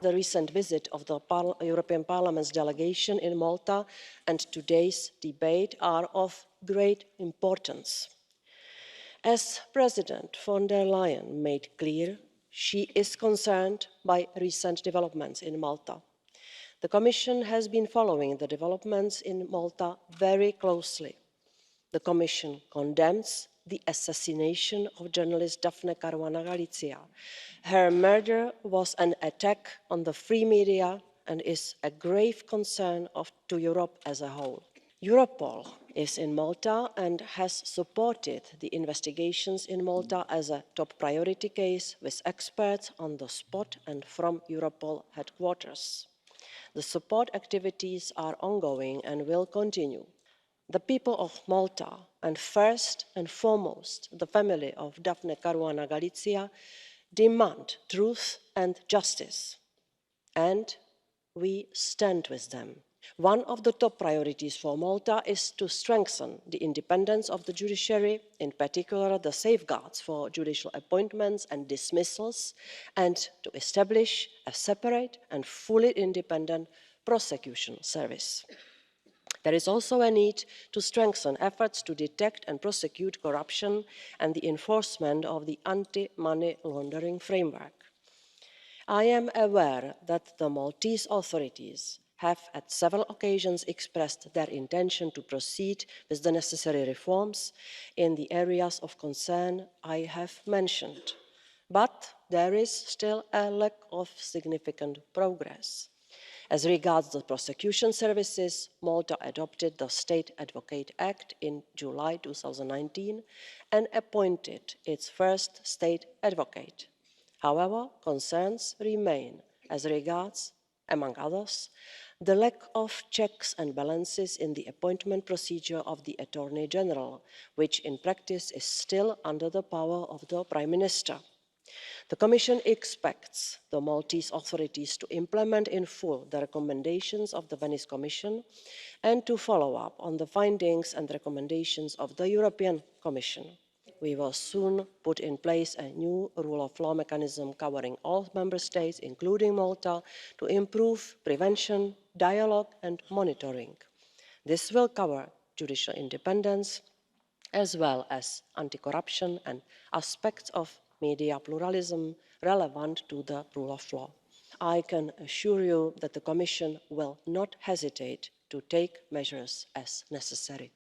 the recent visit of the European Parliament's delegation in Malta and today's debate are of great importance. As President von der Leyen made clear, she is concerned by recent developments in Malta. The Commission has been following the developments in Malta very closely. The Commission condemns the assassination of journalist Daphne Caruana Galizia. Her murder was an attack on the free media and is a grave concern to Europe as a whole. Europol is in Malta and has supported the investigations in Malta as a top priority case with experts on the spot and from Europol headquarters. The support activities are ongoing and will continue. The people of Malta, and first and foremost the family of Daphne Caruana Galizia, demand truth and justice, and we stand with them. One of the top priorities for Malta is to strengthen the independence of the judiciary, in particular the safeguards for judicial appointments and dismissals, and to establish a separate and fully independent prosecution service. There is also a need to strengthen efforts to detect and prosecute corruption and the enforcement of the anti-money laundering framework. I am aware that the Maltese authorities have at several occasions expressed their intention to proceed with the necessary reforms in the areas of concern I have mentioned. But there is still a lack of significant progress. As regards the prosecution services, Malta adopted the State Advocate Act in July 2019 and appointed its first state advocate. However, concerns remain as regards, among others, the lack of checks and balances in the appointment procedure of the Attorney General, which in practice is still under the power of the Prime Minister. The Commission expects the Maltese authorities to implement in full the recommendations of the Venice Commission and to follow up on the findings and recommendations of the European Commission. We will soon put in place a new rule of law mechanism covering all Member States, including Malta, to improve prevention, dialogue and monitoring. This will cover judicial independence, as well as anti-corruption and aspects of media pluralism relevant to the rule of law. I can assure you that the Commission will not hesitate to take measures as necessary.